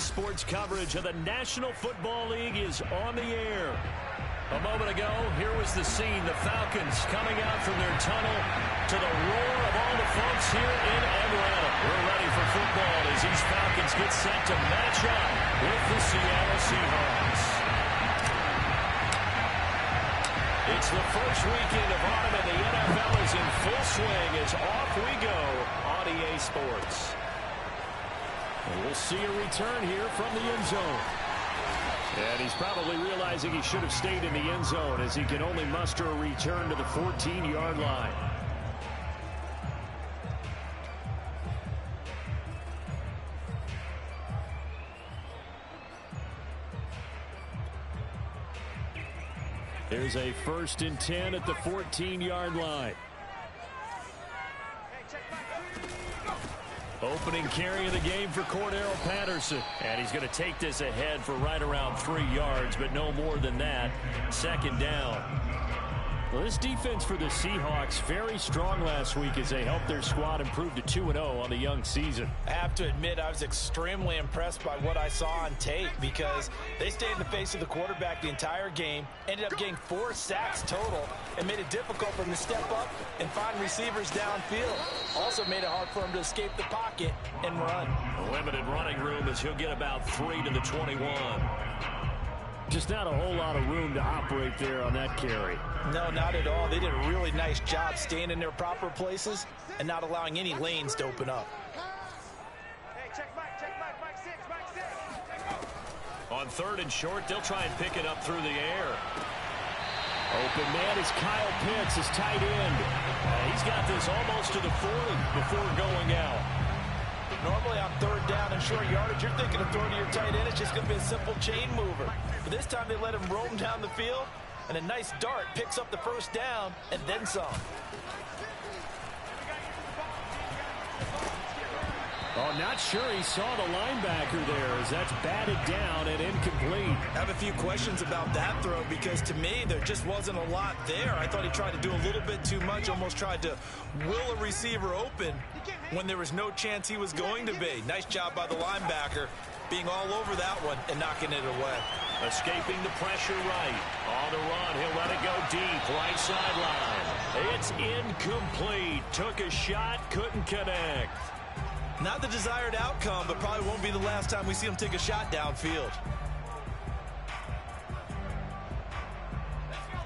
Sports coverage of the National Football League is on the air. A moment ago, here was the scene. The Falcons coming out from their tunnel to the roar of all the folks here in Atlanta. We're ready for football as these Falcons get set to match up with the Seattle Seahawks. It's the first weekend of autumn and the NFL is in full swing as off we go on EA Sports. And we'll see a return here from the end zone. And he's probably realizing he should have stayed in the end zone as he can only muster a return to the 14-yard line. There's a 1st and 10 at the 14-yard line. Opening carry of the game for Cordero Patterson. And he's going to take this ahead for right around 3 yards, but no more than that. 2nd down. Well, this defense for the Seahawks, very strong last week as they helped their squad improve to 2-0 on the young season. I have to admit, I was extremely impressed by what I saw on tape because they stayed in the face of the quarterback the entire game, ended up getting 4 sacks total, and made it difficult for him to step up and find receivers downfield. Also made it hard for him to escape the pocket and run. A limited running room as he'll get about 3 to the 21. Just not a whole lot of room to operate there on that carry. No, not at all. They did a really nice job staying in their proper places and not allowing any lanes to open up. Hey, check Mike 6. On 3rd and short, they'll try and pick it up through the air. Open man is Kyle Pitts, his tight end. He's got this almost to the 40 before going out. Normally on 3rd down and short yardage, you're thinking of throwing to your tight end. It's just going to be a simple chain mover. But this time they let him roam down the field, and a nice dart picks up the 1st down and then some. Oh, not sure he saw the linebacker there as that's batted down and incomplete. I have a few questions about that throw because to me there just wasn't a lot there. I thought he tried to do a little bit too much, almost tried to will a receiver open when there was no chance he was going to be. Nice job by the linebacker being all over that one and knocking it away. Escaping the pressure right. On the run, he'll let it go deep, right sideline. It's incomplete. Took a shot, couldn't connect. Not the desired outcome, but probably won't be the last time we see him take a shot downfield.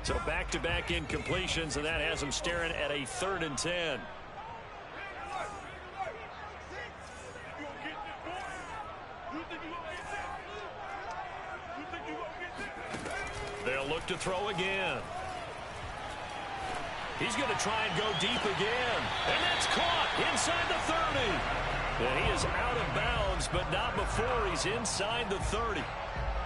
So back-to-back incompletions, and that has him staring at a 3rd and 10. They'll look to throw again. He's going to try and go deep again. And that's caught inside the 30. And he is out of bounds, but not before he's inside the 30.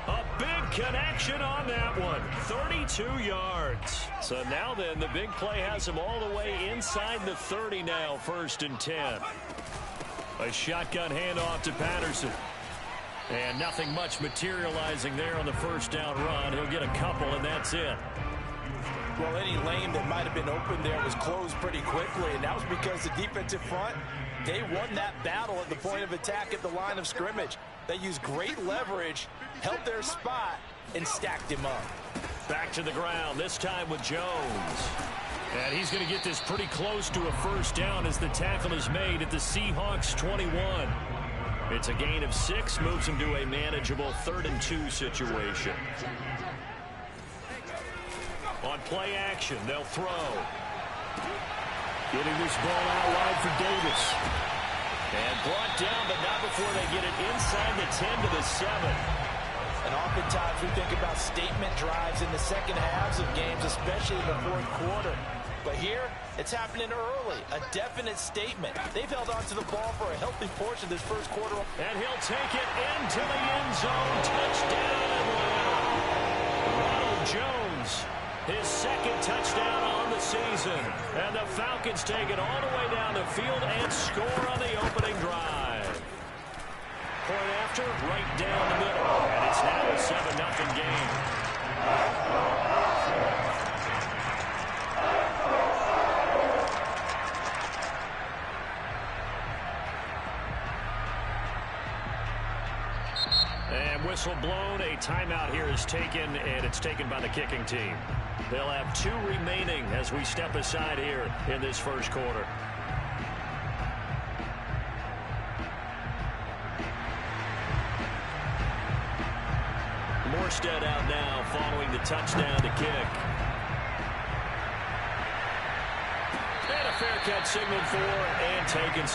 A big connection on that one. 32 yards. So now then, the big play has him all the way inside the 30 now, 1st and 10. A shotgun handoff to Patterson. And nothing much materializing there on the 1st down run. He'll get a couple, and that's it. Well, any lane that might have been open there was closed pretty quickly, and that was because the defensive front, they won that battle at the point of attack at the line of scrimmage. They used great leverage, held their spot, and stacked him up. Back to the ground, this time with Jones. And he's going to get this pretty close to a 1st down as the tackle is made at the Seahawks 21. It's a gain of 6, moves him to a manageable 3rd and 2 situation. On play action, they'll throw. Getting this ball out wide for Davis. And brought down, but not before they get it inside the 10 to the 7. And oftentimes we think about statement drives in the second halves of games, especially in the 4th quarter. But here, it's happening early. A definite statement. They've held on to the ball for a healthy portion of this 1st quarter. And he'll take it into the end zone. Touchdown, Atlanta. Ronald Jones, his 2nd touchdown on the season. And the Falcons take it all the way down the field and score on the opening drive. Point after, right down the middle. And it's now a 7-0 game. And whistle blown. A timeout here is taken, and it's taken by the kicking team. They'll have 2 remaining as we step aside here in this first quarter. Morstead out now following the touchdown to kick. And a fair catch signaled for and taken.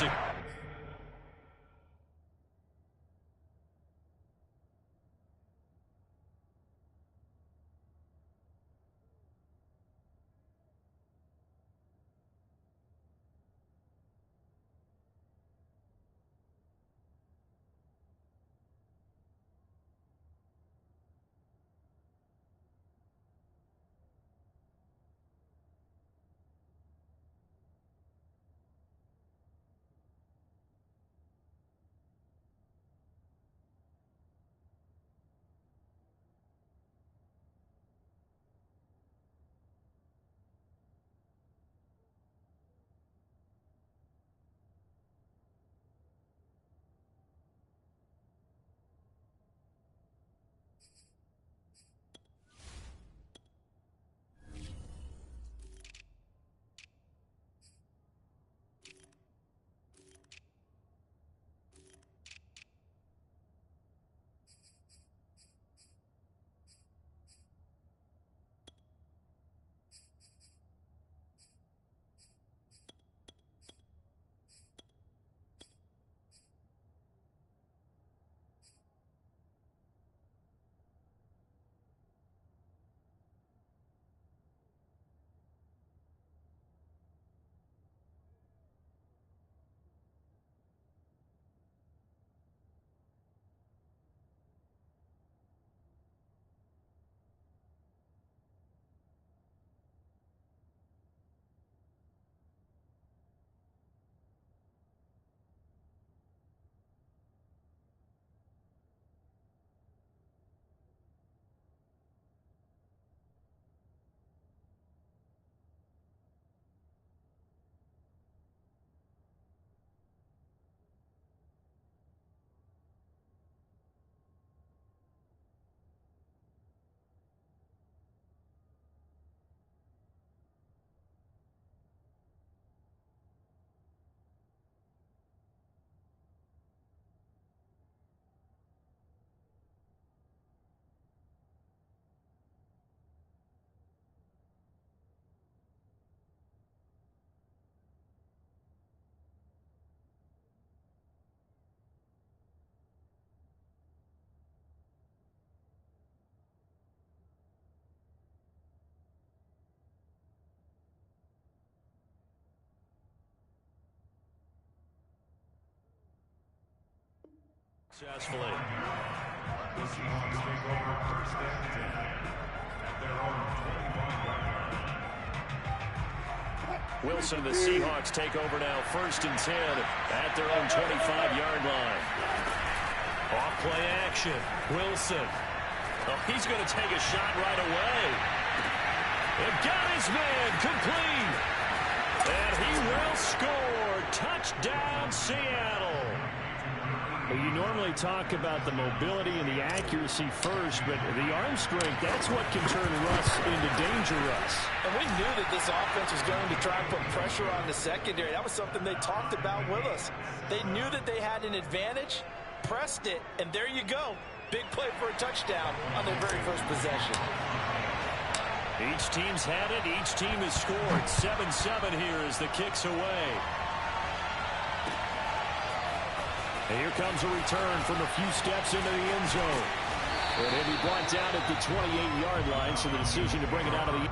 Successfully. Wilson and the Seahawks take over now, 1st and 10 at their own 25-yard line. Off-play action. Wilson. Oh, he's going to take a shot right away. And got his man complete. And he will score. Touchdown, Seattle. Well, you normally talk about the mobility and the accuracy first, but the arm strength, that's what can turn Russ into danger Russ. And we knew that this offense was going to try and put pressure on the secondary. That was something they talked about with us. They knew that they had an advantage, pressed it, and there you go. Big play for a touchdown on their very first possession. Each team's had it. Each team has scored. 7-7 here as the kick's away. And here comes a return from a few steps into the end zone. And he'll be brought down at the 28-yard line, so the decision to bring it out of the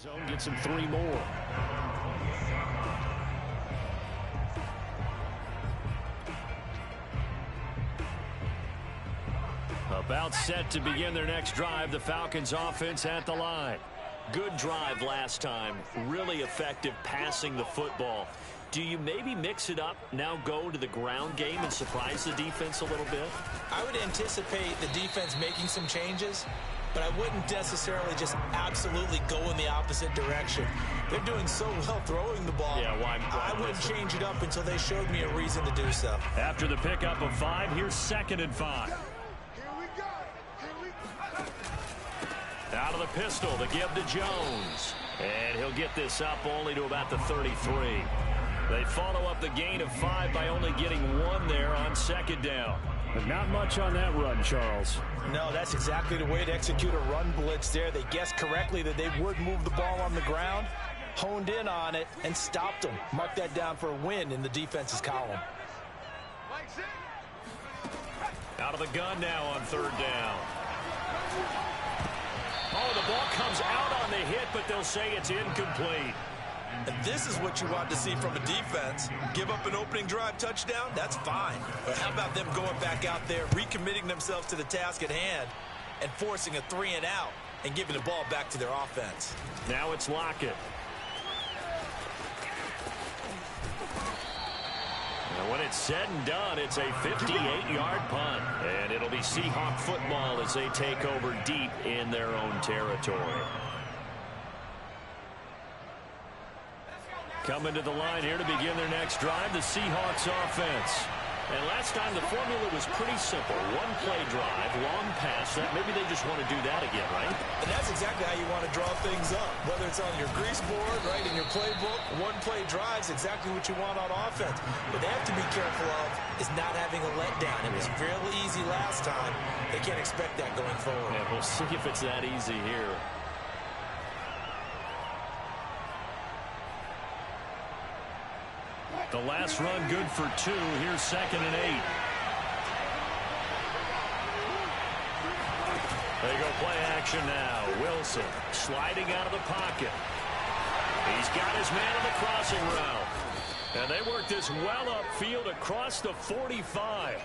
Zone gets him 3 more. About set to begin their next drive. The Falcons offense at the line. Good drive last time. Really effective passing the football. Do you maybe mix it up, now go to the ground game and surprise the defense a little bit? I would anticipate the defense making some changes, but I wouldn't necessarily just absolutely go in the opposite direction. They're doing so well throwing the ball. Yeah, why I wouldn't change it up until they showed me a reason to do so. After the pickup of 5, here's 2nd and 5. Out of the pistol, the give to Jones. And he'll get this up only to about the 33. They follow up the gain of 5 by only getting 1 there on 2nd down. But not much on that run, Charles. No, that's exactly the way to execute a run blitz there. They guessed correctly that they would move the ball on the ground, honed in on it, and stopped them. Mark that down for a win in the defense's column. Out of the gun now on 3rd down. Oh, the ball comes out on the hit, but they'll say it's incomplete. And this is what you want to see from a defense. Give up an opening drive touchdown, that's fine. But how about them going back out there, recommitting themselves to the task at hand, and forcing a 3 and out, and giving the ball back to their offense. Now it's Lockett. And when it's said and done, it's a 58-yard punt. And it'll be Seahawk football as they take over deep in their own territory. Coming to the line here to begin their next drive, the Seahawks offense. And last time the formula was pretty simple. 1-play drive, long pass. Maybe they just want to do that again, right? And that's exactly how you want to draw things up. Whether it's on your grease board, right, in your playbook, 1-play drives exactly what you want on offense. What they have to be careful of is not having a letdown. It was fairly easy last time. They can't expect that going forward. And we'll see if it's that easy here. The last run good for 2. Here's 2nd and 8. They go play action now. Wilson sliding out of the pocket. He's got his man on the crossing route. And they work this well upfield across the 45.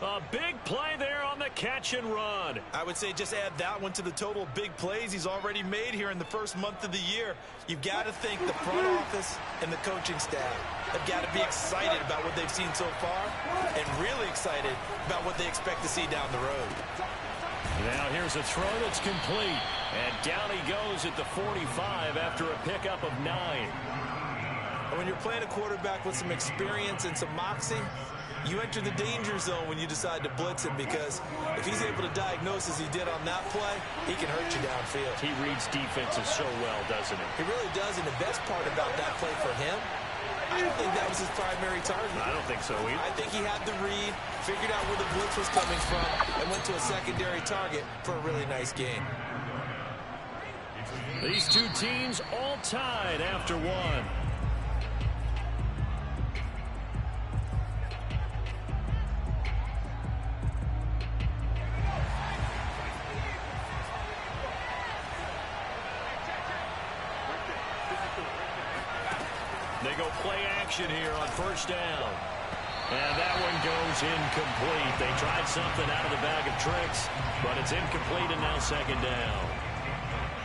A big play there on the catch and run. I would say just add that one to the total big plays he's already made here in the first month of the year. You've got to think the front office and the coaching staff have got to be excited about what they've seen so far and really excited about what they expect to see down the road. Now here's a throw that's complete. And down he goes at the 45 after a pickup of 9. When you're playing a quarterback with some experience and some moxie, you enter the danger zone when you decide to blitz him, because if he's able to diagnose as he did on that play, he can hurt you downfield. He reads defenses so well, doesn't he? He really does, and the best part about that play for him, I don't think that was his primary target. I don't think so either. I think he had the read, figured out where the blitz was coming from, and went to a secondary target for a really nice game. These two teams all tied after 1. They go play action here on 1st down. And that one goes incomplete. They tried something out of the bag of tricks, but it's incomplete and now 2nd down.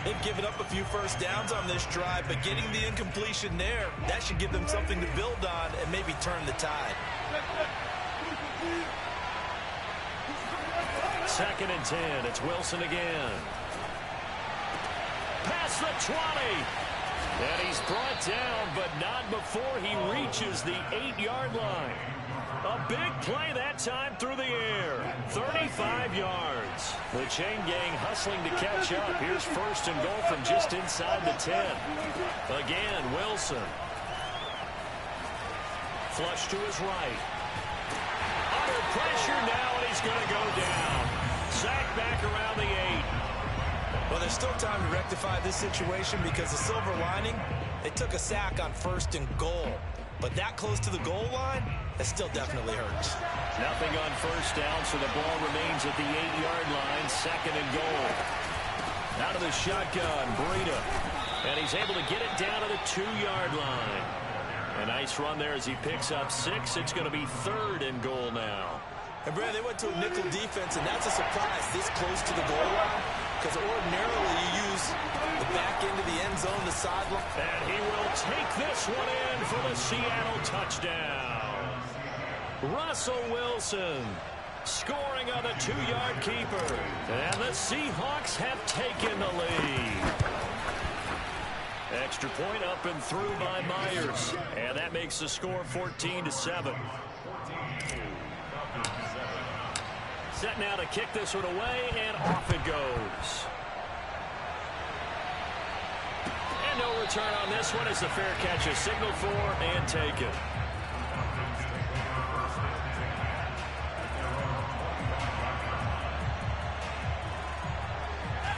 They've given up a few first downs on this drive, but getting the incompletion there, that should give them something to build on and maybe turn the tide. 2nd and 10. It's Wilson again. Past the 20. And he's brought down, but not before he reaches the 8-yard line. A big play that time through the air. 35 yards. The chain gang hustling to catch up. Here's 1st and goal from just inside the 10. Again, Wilson. Flush to his right. Under pressure now, and he's going to go down. Sacked back around the 8. Well, there's still time to rectify this situation, because the silver lining, they took a sack on 1st and goal. But that close to the goal line, that still definitely hurts. Nothing on 1st down, so the ball remains at the 8-yard line. 2nd and goal. Out of the shotgun, Breida. And he's able to get it down to the 2-yard line. A nice run there as he picks up 6. It's going to be 3rd and goal now. And, Brad, they went to a nickel defense, and that's a surprise this close to the goal line, because ordinarily you use the back end of the end zone, the sideline. And he will take this one in for the Seattle touchdown. Russell Wilson scoring on the 2-yard keeper. And the Seahawks have taken the lead. Extra point up and through by Myers. And that makes the score 14-7. Set now to kick this one away, and off it goes. And no return on this one as the fair catch is signaled for and taken.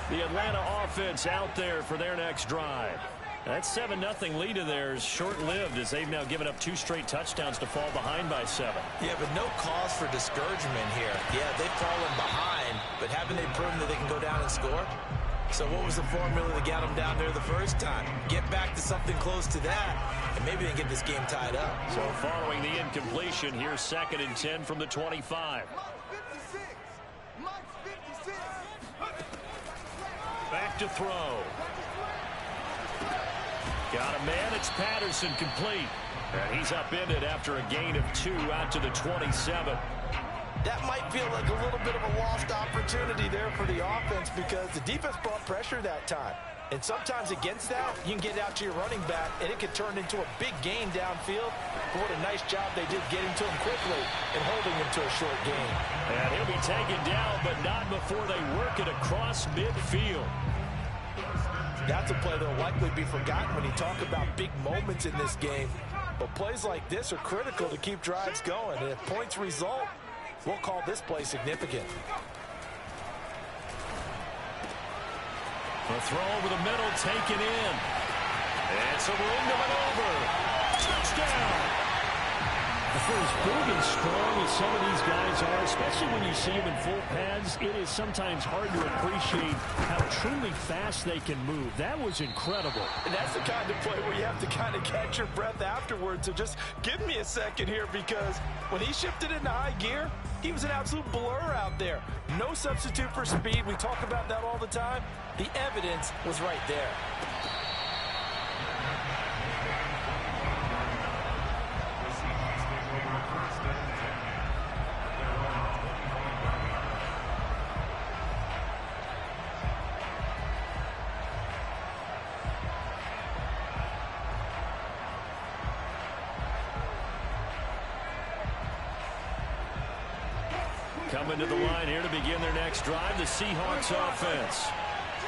The Atlanta offense out there for their next drive. That 7-0 lead of theirs short-lived as they've now given up 2 straight touchdowns to fall behind by 7. Yeah, but no cause for discouragement here. Yeah, they've fallen behind, but haven't they proven that they can go down and score? So what was the formula that got them down there the first time? Get back to something close to that, and maybe they can get this game tied up. So following the incompletion, here's 2nd and 10 from the 25. Back to throw. Got a man. It's Patterson complete. And he's upended after a gain of 2 out to the 27. That might feel like a little bit of a lost opportunity there for the offense because the defense brought pressure that time. And sometimes against that, you can get out to your running back, and it could turn into a big gain downfield. But what a nice job they did getting to him quickly and holding him to a short gain. And he'll be taken down, but not before they work it across midfield. That's a play that will likely be forgotten when you talk about big moments in this game. But plays like this are critical to keep drives going. And if points result, we'll call this play significant. A throw over the middle, taken in. And some room to maneuver. Touchdown! For as big and strong as some of these guys are, especially when you see them in full pads, it is sometimes hard to appreciate how truly fast they can move. That was incredible. And that's the kind of play where you have to kind of catch your breath afterwards. So just give me a second here, because when he shifted into high gear, he was an absolute blur out there. No substitute for speed. We talk about that all the time. The evidence was right there. Coming to the line here to begin their next drive, the Seahawks offense.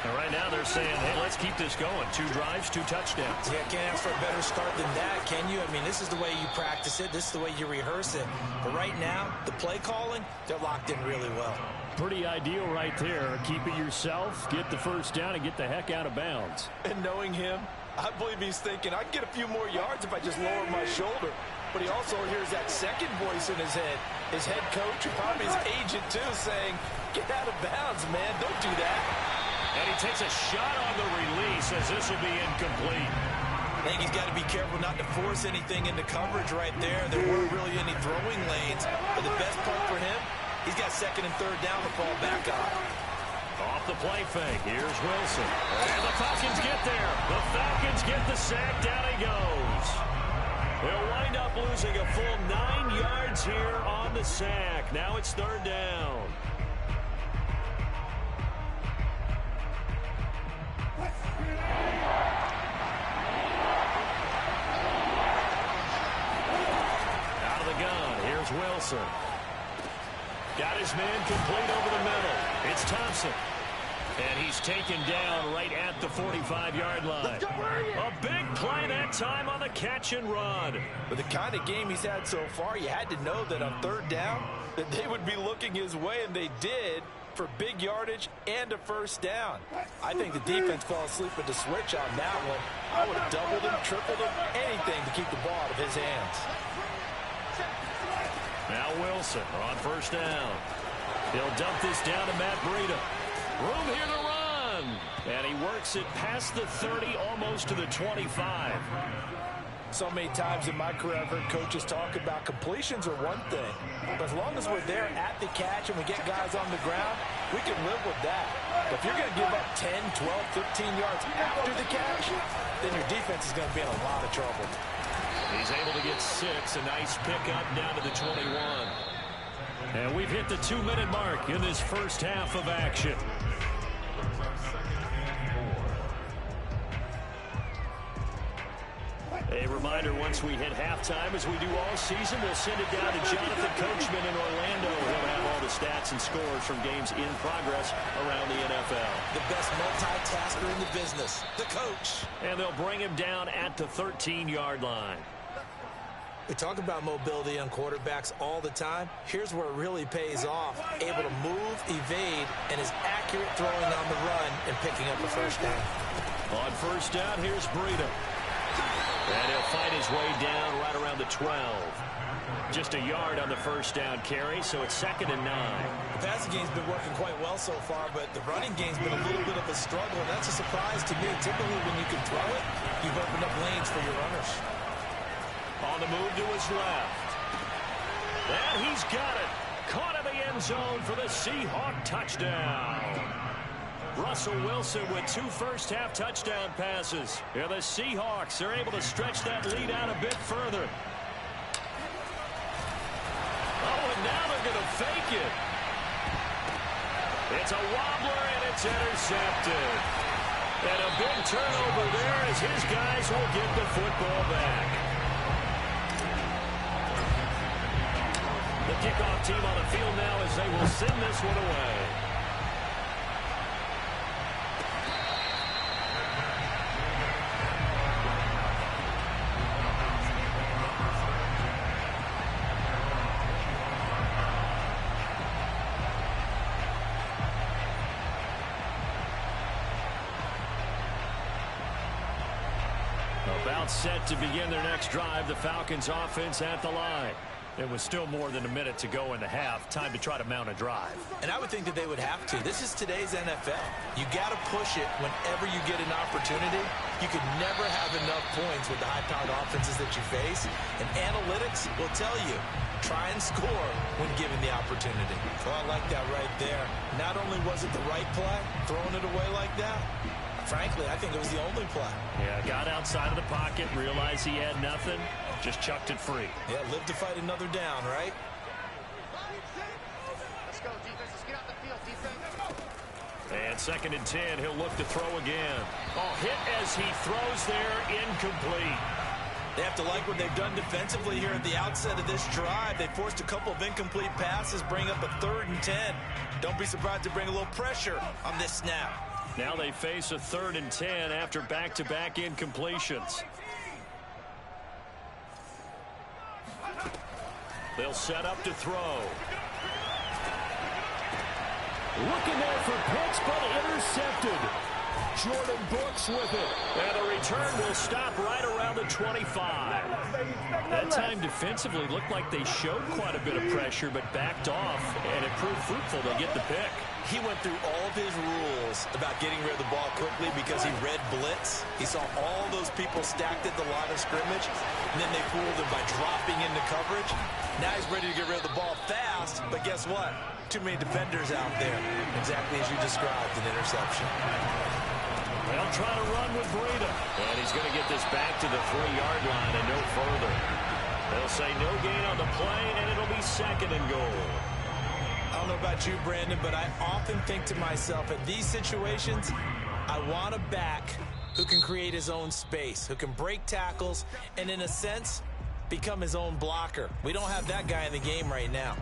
And right now they're saying, hey, let's keep this going. 2 drives, 2 touchdowns. Yeah, can't ask for a better start than that, can you? I mean, this is the way you practice it. This is the way you rehearse it. But right now, the play calling, they're locked in really well. Pretty ideal right there. Keep it yourself, get the first down, and get the heck out of bounds. And knowing him, I believe he's thinking, I can get a few more yards if I just lower my shoulder. But he also hears that second voice in his head. His head coach, or probably his agent too, saying, get out of bounds, man. Don't do that. And he takes a shot on the release as this will be incomplete. I think he's got to be careful not to force anything into coverage right there. There weren't really any throwing lanes. But the best part for him, he's got 2nd and 3rd down to fall back on. Off the play fake. Here's Wilson. And the Falcons get there. The Falcons get the sack. Down he goes. They'll wind up losing a full 9 yards here on the sack. Now it's 3rd down. Out of the gun. Here's Wilson. Got his man complete over the middle. It's Thompson. And he's taken down right at the 45-yard line. A big play that time on the catch and run. With the kind of game he's had so far, you had to know that on 3rd down, that they would be looking his way, and they did, for big yardage and a first down. I think the defense fell asleep with the switch on that one. I would have doubled him, tripled him, anything to keep the ball out of his hands. Now Wilson on first down. He'll dump this down to Matt Breida. Room here to run. And he works it past the 30, almost to the 25. So many times in my career, I've heard coaches talk about completions are one thing. But as long as we're there at the catch and we get guys on the ground, we can live with that. But if you're going to give up 10, 12, 15 yards after the catch, then your defense is going to be in a lot of trouble. He's able to get 6. A nice pickup down to the 21. And we've hit the 2-minute mark in this first half of action. A reminder, once we hit halftime, as we do all season, we'll send it down to Jonathan Coachman in Orlando. He'll have all the stats and scores from games in progress around the NFL. The best multitasker in the business, the coach. And they'll bring him down at the 13-yard line. We talk about mobility on quarterbacks all the time. Here's where it really pays off. Able to move, evade, and is accurate throwing on the run and picking up a first down. On first down, here's Breida. And he'll fight his way down right around the 12. Just a yard on the first down carry, so it's 2nd and 9. The passing game's been working quite well so far, but the running game's been a little bit of a struggle, and that's a surprise to me. Typically, when you can throw it, you've opened up lanes for your runners. On the move to his left. And he's got it. Caught in the end zone for the Seahawk touchdown. Russell Wilson with 2 first-half touchdown passes. Here the Seahawks are able to stretch that lead out a bit further. Oh, and now they're going to fake it. It's a wobbler, and it's intercepted. And a big turnover there as his guys will get the football back. The kickoff team on the field now as they will send this one away. About set to begin their next drive, the Falcons offense at the line. There was still more than a minute to go in the half. Time to try to mount a drive. And I would think that they would have to. This is today's NFL. You got to push it whenever you get an opportunity. You can never have enough points with the high-powered offenses that you face. And analytics will tell you, try and score when given the opportunity. Well, I like that right there. Not only was it the right play, throwing it away like that, frankly, I think it was the only play. Yeah, got outside of the pocket, realized he had nothing, just chucked it free. Yeah, live to fight another down, right? Let's go, defense. Let's get out the field, defense. And 2nd and 10, he'll look to throw again. Oh, hit as he throws there, incomplete. They have to like what they've done defensively here at the outset of this drive. They forced a couple of incomplete passes, bring up a 3rd and 10. Don't be surprised to bring a little pressure on this snap. Now they face a 3rd and 10 after back-to-back incompletions. They'll set up to throw. Looking there for Pitts, but intercepted. Jordan Brooks with it. And the return will stop right around the 25. That time defensively looked like they showed quite a bit of pressure, but backed off, and it proved fruitful. They get the pick. He went through all of his rules about getting rid of the ball quickly because he read blitz. He saw all those people stacked at the line of scrimmage, and then they fooled him by dropping into coverage. Now he's ready to get rid of the ball fast, but guess what? Too many defenders out there. Exactly as you described, an interception. They'll try to run with Breida. And he's going to get this back to the 3-yard line and no further. They'll say no gain on the play, and it'll be 2nd and goal. I don't know about you, Brandon, but I often think to myself, in these situations, I want a back who can create his own space, who can break tackles, and in a sense, become his own blocker. We don't have that guy in the game right now.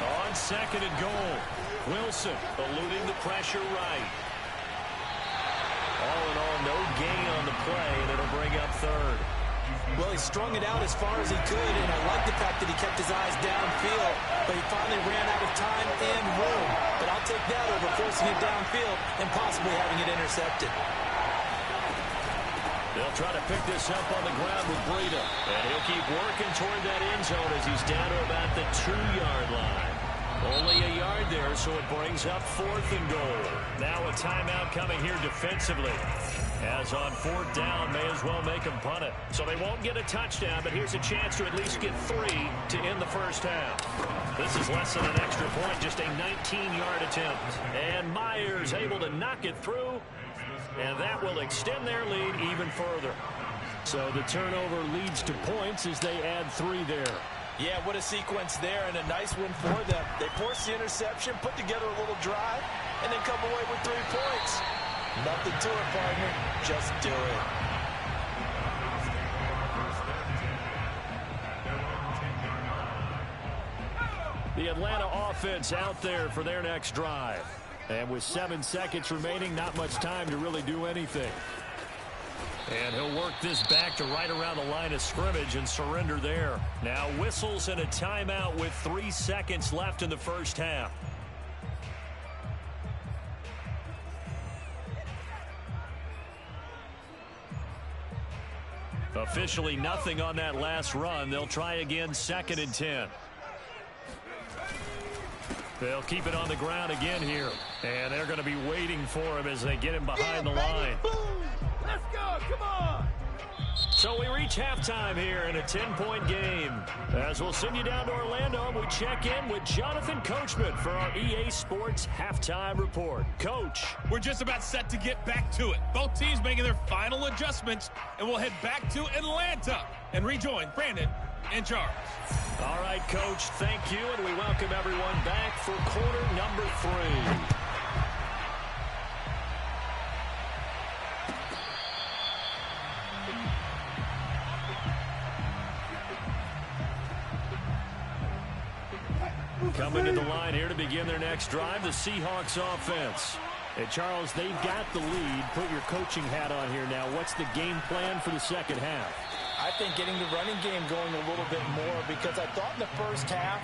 On 2nd and goal, Wilson eluding the pressure right. All in all, no gain on the play, and it'll bring up 3rd. Well, he strung it out as far as he could, and I like the fact that he kept his eyes downfield, but he finally ran out of time and room. But I'll take that over forcing it downfield and possibly having it intercepted. They'll try to pick this up on the ground with Breida. And he'll keep working toward that end zone as he's down to about the 2-yard line. Only a yard there, so it brings up 4th and goal. Now a timeout coming here defensively. As on 4th down, may as well make them punt it. So they won't get a touchdown, but here's a chance to at least get 3 to end the first half. This is less than an extra point, just a 19-yard attempt. And Myers able to knock it through, and that will extend their lead even further. So the turnover leads to points as they add 3 there. Yeah, what a sequence there, and a nice one for them. They force the interception, put together a little drive, and then come away with 3 points. Nothing to it, partner. Just do it. The Atlanta offense out there for their next drive. And with 7 seconds remaining, not much time to really do anything. And he'll work this back to right around the line of scrimmage and surrender there. Now whistles and a timeout with 3 seconds left in the first half. Officially nothing on that last run. They'll try again, 2nd and 10. They'll keep it on the ground again here. And they're going to be waiting for him as they get him behind the line. Let's go, come on! So we reach halftime here in a 10-point game. As we'll send you down to Orlando, we check in with Jonathan Coachman for our EA Sports Halftime Report. Coach. We're just about set to get back to it. Both teams making their final adjustments, and we'll head back to Atlanta and rejoin Brandon and Charles. All right, Coach, thank you, and we welcome everyone back for quarter number 3. Coming to the line here to begin their next drive, the Seahawks offense. And Charles, they've got the lead. Put your coaching hat on here now. What's the game plan for the second half? I think getting the running game going a little bit more, because I thought in the first half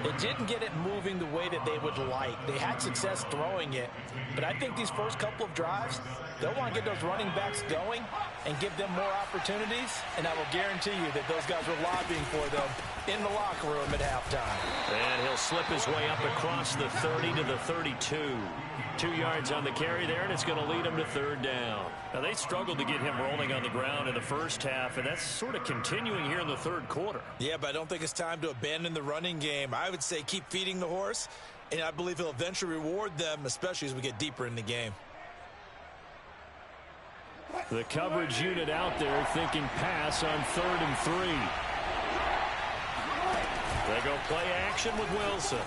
it didn't get it moving the way that they would like. They had success throwing it, but I think these first couple of drives, they'll want to get those running backs going and give them more opportunities, and I will guarantee you that those guys were lobbying for them in the locker room at halftime. And he'll slip his way up across the 30 to the 32. 2 yards on the carry there, and it's going to lead him to 3rd down. Now, they struggled to get him rolling on the ground in the first half, and that's sort of continuing here in the 3rd quarter. Yeah, but I don't think it's time to abandon the running game. I would say keep feeding the horse, and I believe he'll eventually reward them, especially as we get deeper in the game. The coverage unit out there thinking pass on 3rd and 3. They go play action with Wilson.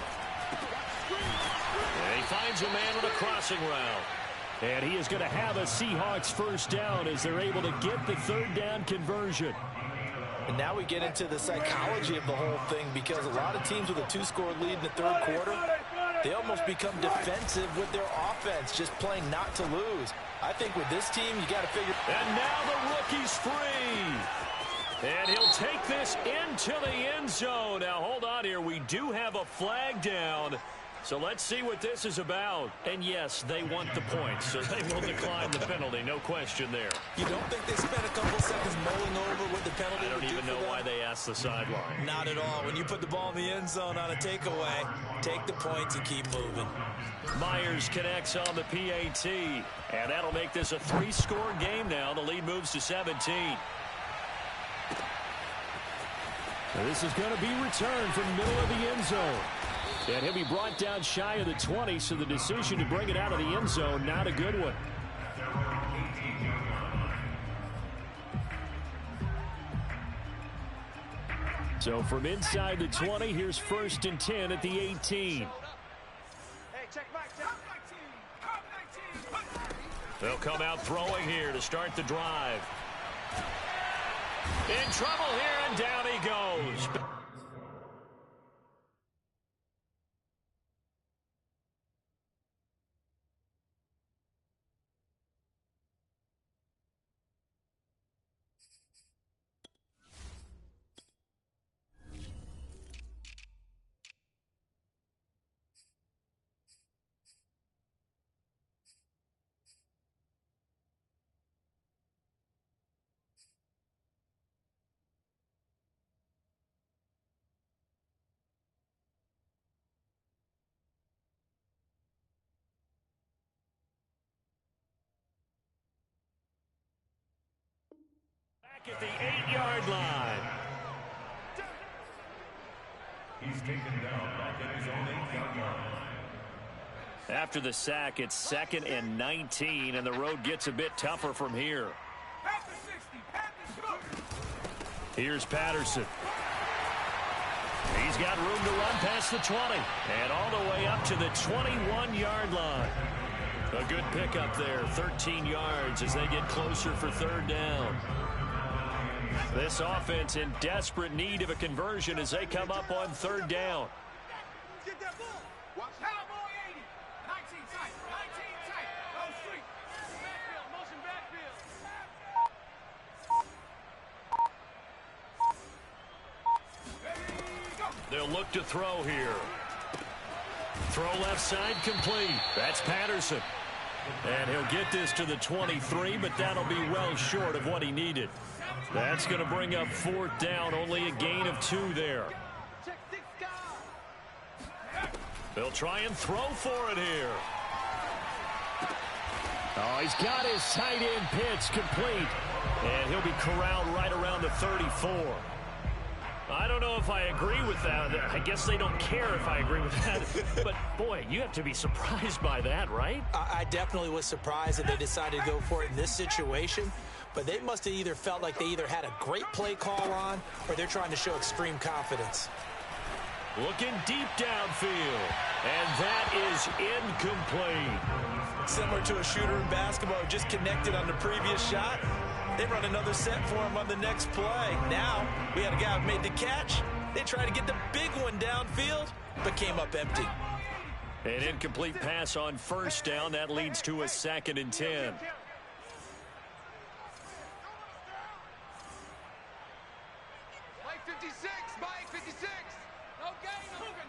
And he finds a man with a crossing route. And he is going to have a Seahawks first down as they're able to get the 3rd down conversion. And now we get into the psychology of the whole thing, because a lot of teams with a 2-score lead in the 3rd quarter, they almost become defensive with their offense, just playing not to lose. I think with this team, you got to figure. And now the rookie's free. And he'll take this into the end zone. Now, hold on here. We do have a flag down. So let's see what this is about. And yes, they want the points, so they will decline the penalty. No question there. You don't think they spent a couple seconds mulling over what the penalty I don't even know why they asked the sideline. Not at all. When you put the ball in the end zone on a takeaway, take the points and keep moving. Myers connects on the PAT. And that'll make this a 3-score game now. The lead moves to 17. Now this is going to be returned from the middle of the end zone. And he'll be brought down shy of the 20, so the decision to bring it out of the end zone, not a good one. So from inside the 20, here's 1st and 10 at the 18. Hey, check back, They'll come out throwing here to start the drive. In trouble here, and down he goes. At the 8-yard line. He's taken down back at his own 8-yard line. After the sack, it's 2nd and 19, and the road gets a bit tougher from here. Here's Patterson. He's got room to run past the 20 and all the way up to the 21-yard line. A good pickup there, 13 yards as they get closer for 3rd down. This offense in desperate need of a conversion as they come up on 3rd down. Get that ball. Watch Cowboy 80. 19 tight. 19 tight. Go street. Backfield. Motion backfield. They'll look to throw here. Throw left side complete. That's Patterson. And he'll get this to the 23, but that'll be well short of what he needed. That's going to bring up 4th down, only a gain of 2 there. They'll try and throw for it here. Oh, he's got his tight end pitch complete. And he'll be corralled right around the 34. I don't know if I agree with that. I guess they don't care if I agree with that. But, boy, you have to be surprised by that, right? I definitely was surprised that they decided to go for it in this situation. But they must have either felt like they either had a great play call on or they're trying to show extreme confidence. Looking deep downfield. And that is incomplete. Similar to a shooter in basketball who just connected on the previous shot. They run another set for him on the next play. Now, we had a guy who made the catch. They tried to get the big one downfield, but came up empty. An incomplete pass on 1st down. That leads to a 2nd and 10. Mike 56. Mike 56. No gain. No gain.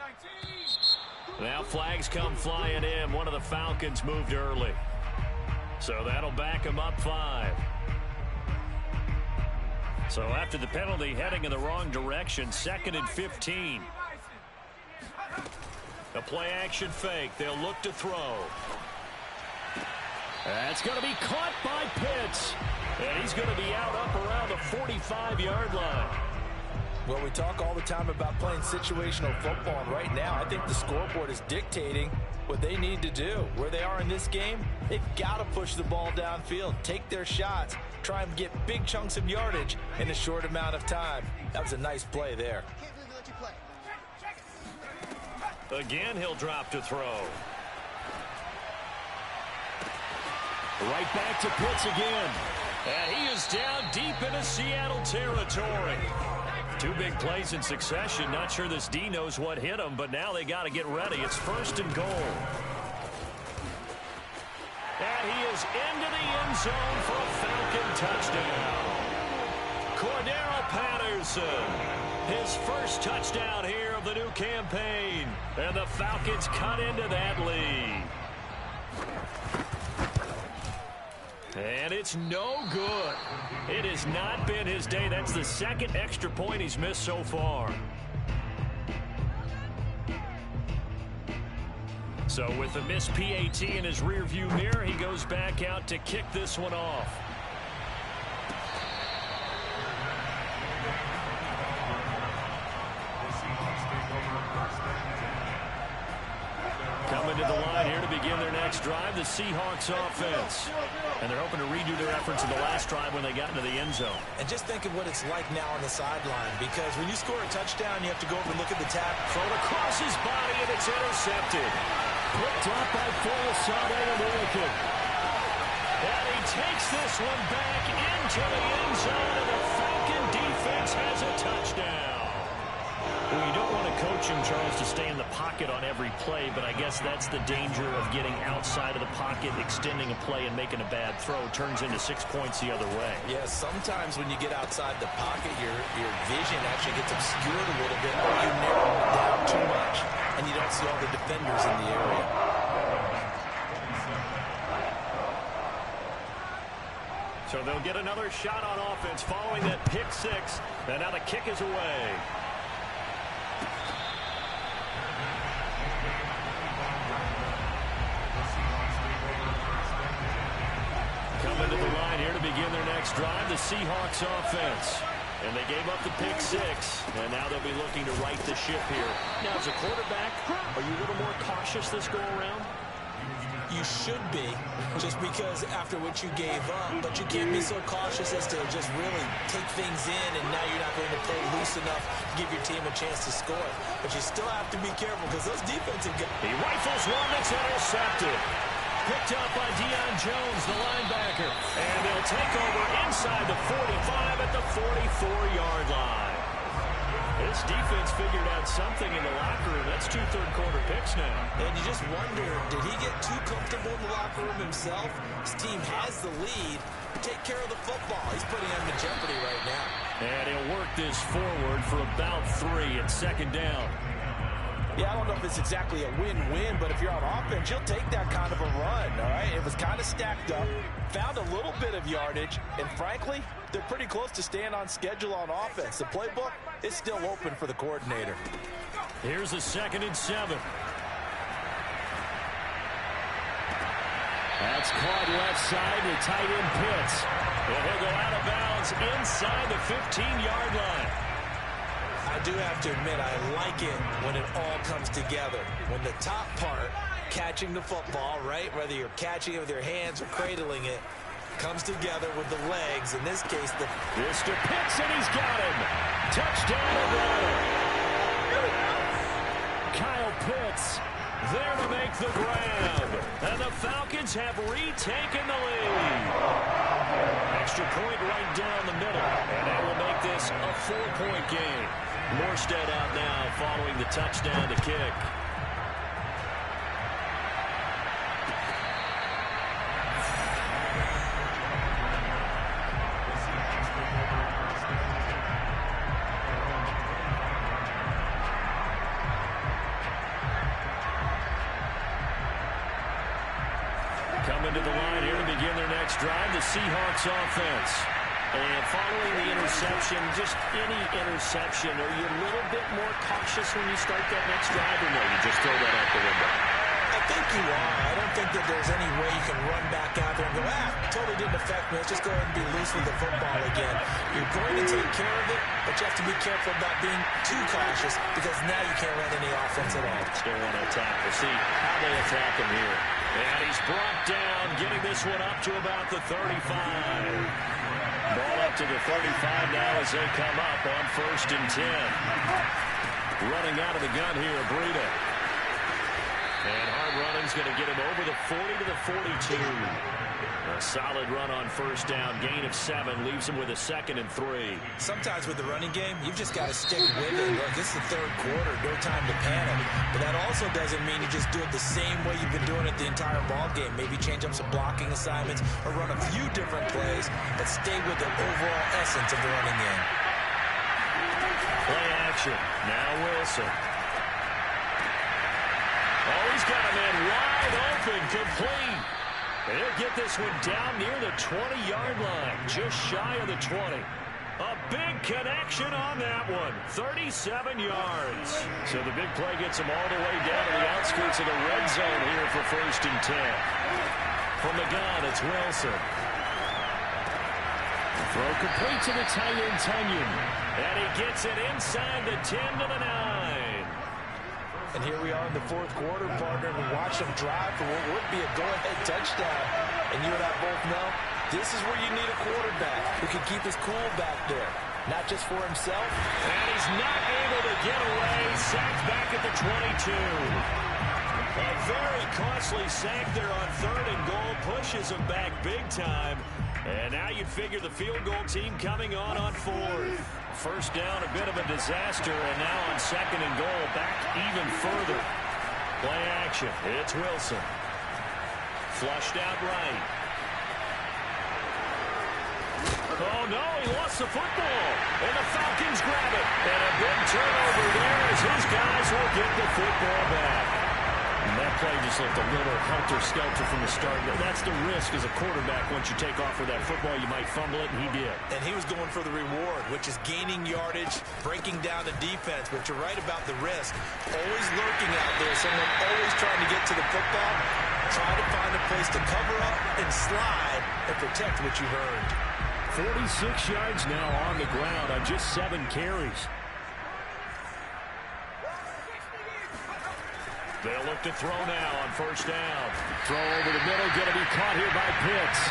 19. Now flags come flying in. One of the Falcons moved early. So that'll back him up 5. So after the penalty, heading in the wrong direction, 2nd and 15. A play-action fake. They'll look to throw. That's going to be caught by Pitts. And he's going to be out up around the 45-yard line. Well, we talk all the time about playing situational football, and right now I think the scoreboard is dictating what they need to do. Where they are in this game, they've got to push the ball downfield, take their shots, try and get big chunks of yardage in a short amount of time. That was a nice play there. Again, he'll drop to throw. Right back to Pitts again. And he is down deep into Seattle territory. 2 big plays in succession. Not sure this D knows what hit him, but now they got to get ready. It's 1st and goal. And he is into the end zone for a Falcon touchdown. Cordero Patterson, his first touchdown here of the new campaign. And the Falcons cut into that lead. And it's no good. It has not been his day. That's the 2nd extra point he's missed so far. So with the missed PAT in his rearview mirror, he goes back out to kick this one off. Coming to the line here to begin their next drive, the Seahawks offense. And they're hoping to redo their efforts in the last drive when they got into the end zone. And just think of what it's like now on the sideline, because when you score a touchdown, you have to go over and look at the tap. Thrown across his body, and it's intercepted. Picked up by Folasade American. And he takes this one back into the end zone, and the Falcon defense has a touchdown. Well, you don't want to coach him, Charles, to stay in the pocket on every play, but I guess that's the danger of getting outside of the pocket, extending a play, and making a bad throw. Turns into 6 points the other way. Yeah, sometimes when you get outside the pocket, your vision actually gets obscured a little bit, or you narrow it down too much, and you don't see all the defenders in the area. So they'll get another shot on offense following that pick 6, and now the kick is away. Coming to the line here to begin their next drive, the Seahawks offense. And they gave up the pick 6, and now they'll be looking to right the ship here. Now, as a quarterback, are you a little more cautious this go-around? You should be, just because after what you gave up, but you can't be so cautious as to just really take things in, and now you're not going to play loose enough to give your team a chance to score. But you still have to be careful, because those defensive guys... He rifles one that's intercepted. Picked up by Deion Jones, the linebacker. And they'll take over inside the 45 at the 44-yard line. This defense figured out something in the locker room. That's 2 third-quarter picks now. And you just wonder, did he get too comfortable in the locker room himself? His team has the lead. Take care of the football. He's putting them in jeopardy right now. And he'll work this forward for about 3 and 2nd down. Yeah, I don't know if it's exactly a win-win, but if you're on offense, you'll take that kind of a run, all right? It was kind of stacked up, found a little bit of yardage, and frankly, they're pretty close to staying on schedule on offense. The playbook is still open for the coordinator. Here's a 2nd and 7. That's caught left side with tight end Pitts. And he'll go out of bounds inside the 15-yard line. I do have to admit, I like it when it all comes together. When the top part, catching the football, right, whether you're catching it with your hands or cradling it, comes together with the legs. In this case, this to Pitts, and he's got him. Touchdown, Atlanta. Kyle Pitts there to make the grab. And the Falcons have retaken the lead. Extra point right down the middle. And that will make this a 4-point game. Morstead out now following the touchdown to kick. Coming to the line here to begin their next drive, the Seahawks offense. And following the interception, just any interception, are you a little bit more cautious when you start that next drive, or no, you just throw that out the window? I think you are. I don't think that there's any way you can run back out there and go, totally didn't affect me. Let's just go ahead and be loose with the football again. You're going to take care of it, but you have to be careful about being too cautious, because now you can't run any offense at all. Still want to attack. We'll see how they attack him here. And he's brought down, getting this one up to about the 35. Ball up to the 35 now as they come up on 1st and 10. Running out of the gun here, Breida. And hard running's going to get him over the 40 to the 42. A solid run on 1st down, gain of 7, leaves him with a 2nd and 3. Sometimes with the running game, you've just got to stick with it. Look, this is the 3rd quarter, no time to panic. But that also doesn't mean you just do it the same way you've been doing it the entire ball game. Maybe change up some blocking assignments or run a few different plays, but stay with the overall essence of the running game. Play action. Now Wilson. Oh, he's got a man wide open, complete. And he'll get this one down near the 20-yard line, just shy of the 20. A big connection on that one, 37 yards. So the big play gets him all the way down to the outskirts of the red zone here for 1st and 10. From the gun, it's Wilson. Throw complete to the tight end, Tunyon. And he gets it inside the 10 to the 9. And here we are in the 4th quarter, partner, and we watch them drive for what would be a go-ahead touchdown. And you and I both know this is where you need a quarterback who can keep his cool back there, not just for himself. And he's not able to get away, sacked back at the 22. A very costly sack there on 3rd and goal, pushes him back big time. And now you'd figure the field goal team coming on 4th. 1st down, a bit of a disaster, and now on 2nd and goal, back even further. Play action, it's Wilson. Flushed out right. Oh no, he lost the football, and the Falcons grab it. And a big turnover there as his guys will get the football back. And that play just looked a little helter-skelter from the start. That's the risk as a quarterback. Once you take off with that football, you might fumble it, and he did. And he was going for the reward, which is gaining yardage, breaking down the defense. But you're right about the risk. Always lurking out there, someone always trying to get to the football. Try to find a place to cover up and slide and protect what you've earned. 46 yards now on the ground on just 7 carries. They'll look to throw now on first down. Throw over the middle, going to be caught here by Pitts.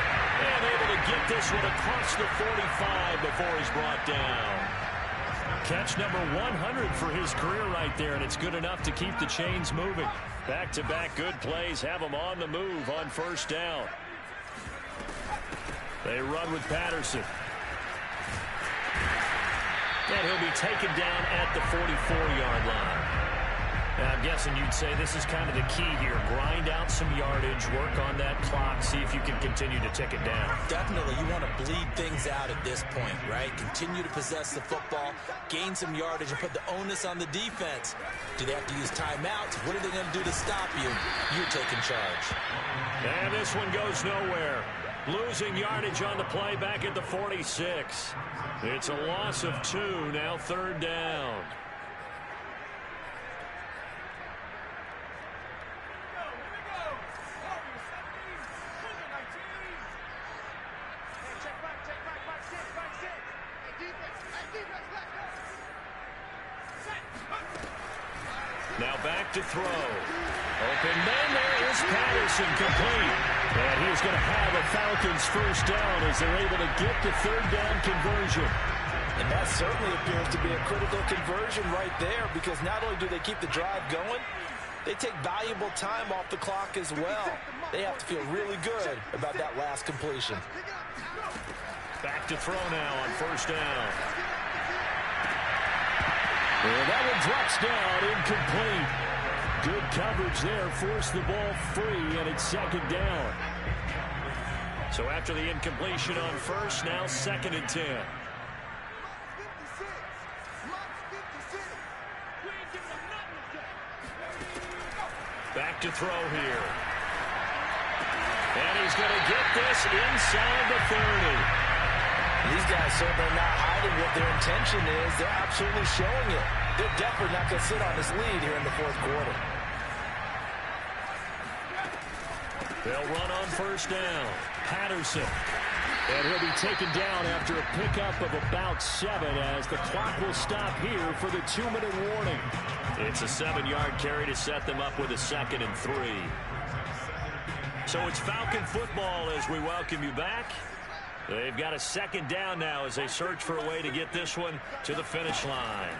And able to get this one across the 45 before he's brought down. Catch number 100 for his career right there, and it's good enough to keep the chains moving. Back-to-back good plays have him on the move on first down. They run with Patterson. And he'll be taken down at the 44-yard line. Now, I'm guessing you'd say this is kind of the key here. Grind out some yardage, work on that clock, see if you can continue to tick it down. Definitely, you want to bleed things out at this point, right? Continue to possess the football, gain some yardage, and put the onus on the defense. Do they have to use timeouts? What are they going to do to stop you? You're taking charge. And this one goes nowhere. Losing yardage on the play back at the 46. It's a loss of 2, now third down. Now back to throw. Open man, there is Patterson, complete. And he's going to have a Falcons first down as they're able to get the third down conversion. And that certainly appears to be a critical conversion right there, because not only do they keep the drive going, they take valuable time off the clock as well. They have to feel really good about that last completion. Back to throw now on first down. And that one drops down, incomplete. Good coverage there, forced the ball free, and it's second down. So after the incompletion on first, now second and 10. Back to throw here. And he's going to get this inside the 30. These guys certainly not hiding what their intention is. They're absolutely showing it. They're definitely not going to sit on this lead here in the fourth quarter. They'll run on first down. Patterson. And he'll be taken down after a pickup of about 7 as the clock will stop here for the 2-minute warning. It's a 7-yard carry to set them up with a 2nd and 3. So it's Falcon football as we welcome you back. They've got a second down now as they search for a way to get this one to the finish line.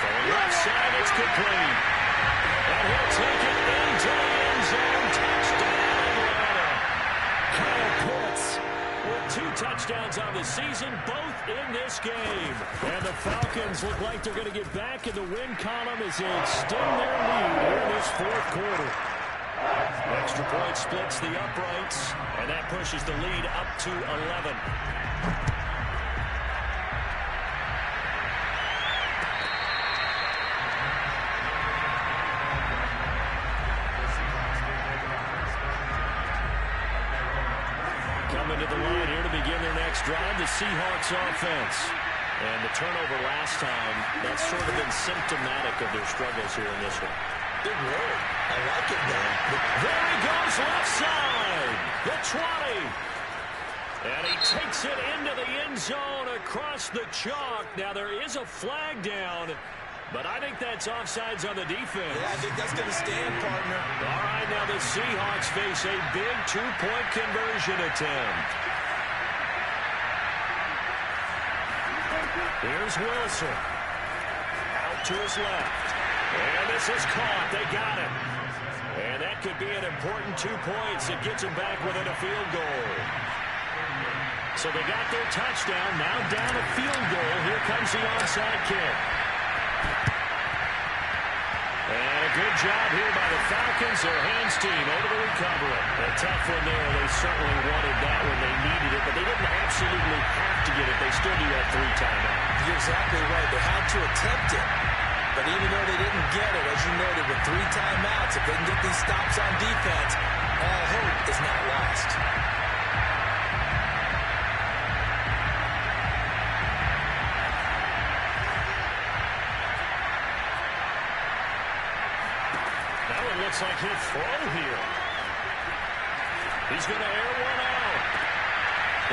From left side, it's complete. And he'll take it into the end zone. Touchdown, Atlanta. Kyle Pitts with 2 touchdowns on the season, both in this game. And the Falcons look like they're going to get back in the win column as they extend their lead here in this fourth quarter. Extra point splits the uprights, and that pushes the lead up to 11. Coming to the line here to begin their next drive, the Seahawks offense. And the turnover last time, that's sort of been symptomatic of their struggles here in this one. Big word. I like it now. There he goes, left side. The 20. And he takes it into the end zone across the chalk. Now, there is a flag down, but I think that's offsides on the defense. Yeah, I think that's going to stand, partner. All right, now the Seahawks face a big 2-point conversion attempt. Here's Wilson. Out to his left. And this is caught. They got it. And that could be an important 2 points. It gets them back within a field goal. So they got their touchdown. Now down a field goal. Here comes the onside kick. And a good job here by the Falcons. Their hands team able to recover it. A tough one there. They certainly wanted that when they needed it, but they didn't absolutely have to get it. They still do have 3 timeouts. You're exactly right. They had to attempt it. But even though they didn't get it, as you noted, with 3 timeouts, if they can get these stops on defense, all hope is not lost. looks like he'll throw here. He's going to air one out.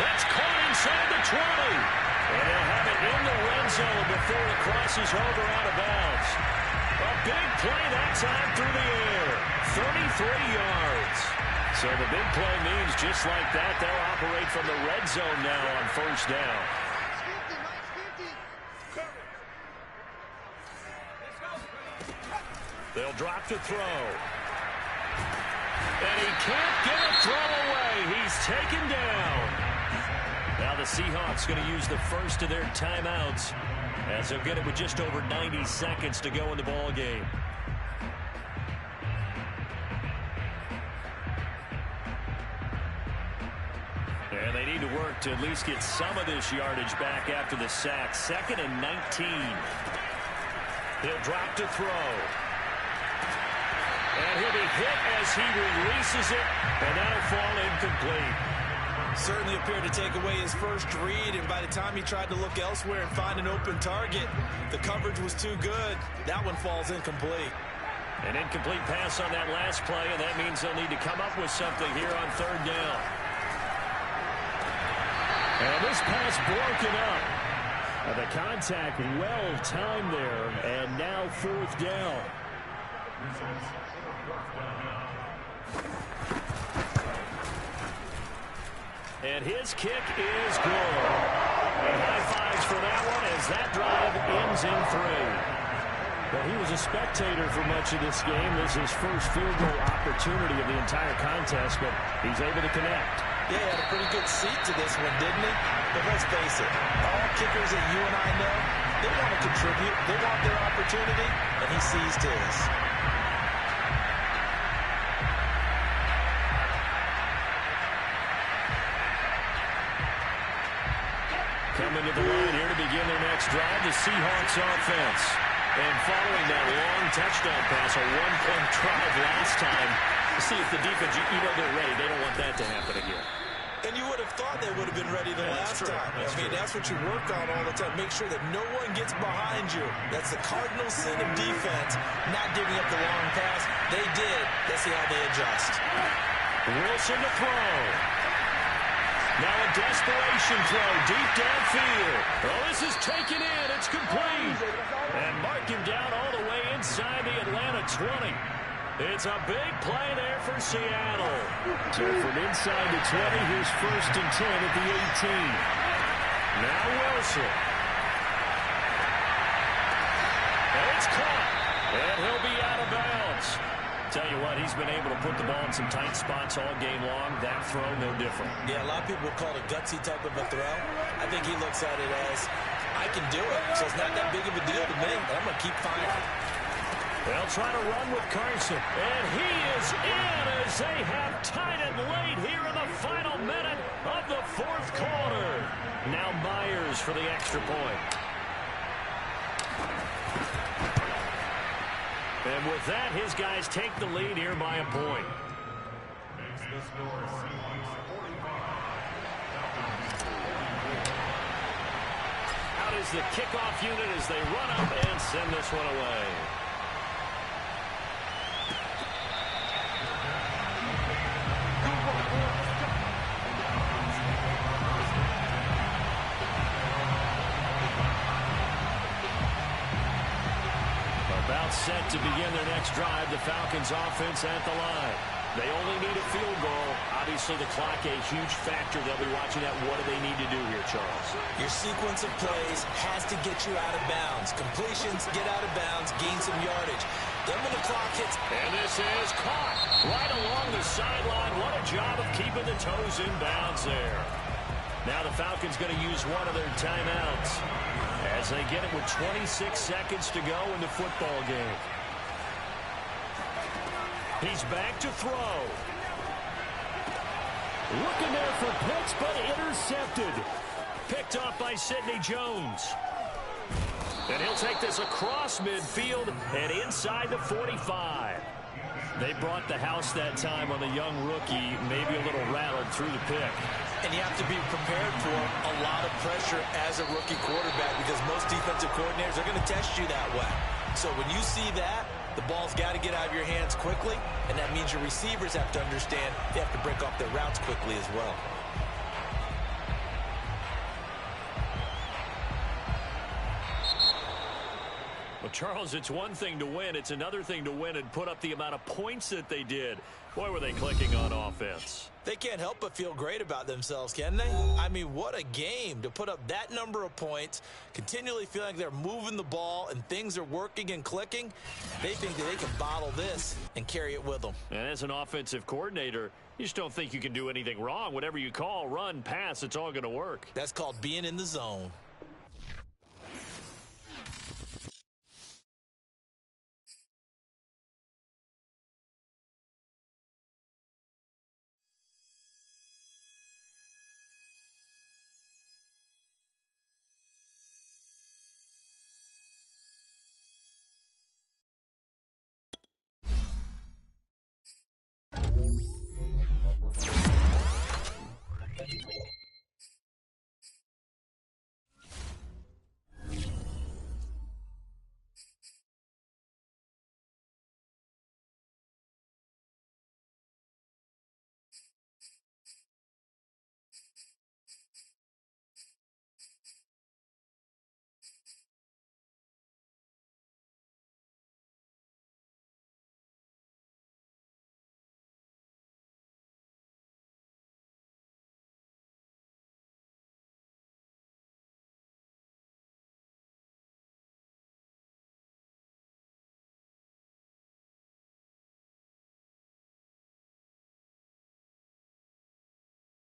That's caught inside the 20. And he'll have it in the red zone before it crosses over out of bounds. A big play that time through the air. 33 yards. So the big play means just like that, they'll operate from the red zone now on first down. They'll drop to throw. And he can't get a throw away. He's taken down. Now the Seahawks going to use the first of their timeouts as they'll get it with just over 90 seconds to go in the ball game. And they need to work to at least get some of this yardage back after the sack. 2nd and 19. He'll drop to throw. And he'll be hit as he releases it, and that'll fall incomplete. Certainly appeared to take away his first read, and by the time he tried to look elsewhere and find an open target, the coverage was too good. That one falls incomplete. An incomplete pass on that last play, and that means they'll need to come up with something here on third down. And this pass broken up. The contact well timed there, and now fourth down. And his kick is good. And high fives for that one as that drive ends in 3. Well, he was a spectator for much of this game. This is his first field goal opportunity of the entire contest, but he's able to connect. Yeah, he had a pretty good seat to this one, didn't he? But let's face it, all kickers that you and I know, they want to contribute. They want their opportunity, and he seized his. Coming to the line here to begin their next drive, the Seahawks offense. And following that long touchdown pass, a one-point drive last time, see if the defense, you know they're ready. They don't want that to happen again. And you would have thought they would have been ready the last time. That's what you work on all the time. Make sure that no one gets behind you. That's the cardinal sin of defense, not giving up the long pass. They did. Let's see how they adjust. Wilson to throw. Now a desperation throw deep downfield. Oh, this is taken in. It's complete. And mark him down all the way inside the Atlanta 20. It's a big play there for Seattle. So from inside the 20, here's 1st and 10 at the 18. Now Wilson. And it's caught. And he'll be out of bounds. Tell you what, he's been able to put the ball in some tight spots all game long. That throw, no different. Yeah, a lot of people would call it a gutsy type of a throw. I think he looks at it as, I can do it, so it's not that big of a deal to me, but I'm going to keep firing. They'll try to run with Carson, and he is in as they have tied it late here in the final minute of the 4th quarter. Now Myers for the extra point. And with that, his guys take the lead here by a point. Out is the kickoff unit as they run up and send this one away. Set to begin their next drive, the Falcons offense at the line. They only need a field goal. Obviously, the clock a huge factor. They'll be watching that. What do they need to do here, Charles? Your sequence of plays has to get you out of bounds. Completions, get out of bounds, gain some yardage. Then when the clock hits... And this is caught right along the sideline. What a job of keeping the toes in bounds there. Now the Falcons going to use one of their timeouts as they get it with 26 seconds to go in the football game. He's back to throw. Looking there for Pitts, but intercepted. Picked off by Sidney Jones. And he'll take this across midfield and inside the 45. They brought the house that time on the young rookie, maybe a little rattled through the pick. And you have to be prepared for a lot of pressure as a rookie quarterback because most defensive coordinators are going to test you that way. So when you see that, The ball's got to get out of your hands quickly, and that means your receivers have to understand they have to break off their routes quickly as well. Well, Charles, it's one thing to win. It's another thing to win and put up the amount of points that they did. Boy, were they clicking on offense. They can't help but feel great about themselves, can they? I mean, what a game to put up that number of points, continually feeling like they're moving the ball and things are working and clicking. They think that they can bottle this and carry it with them. And as an offensive coordinator, you just don't think you can do anything wrong. Whatever you call, run, pass, it's all going to work. That's called being in the zone.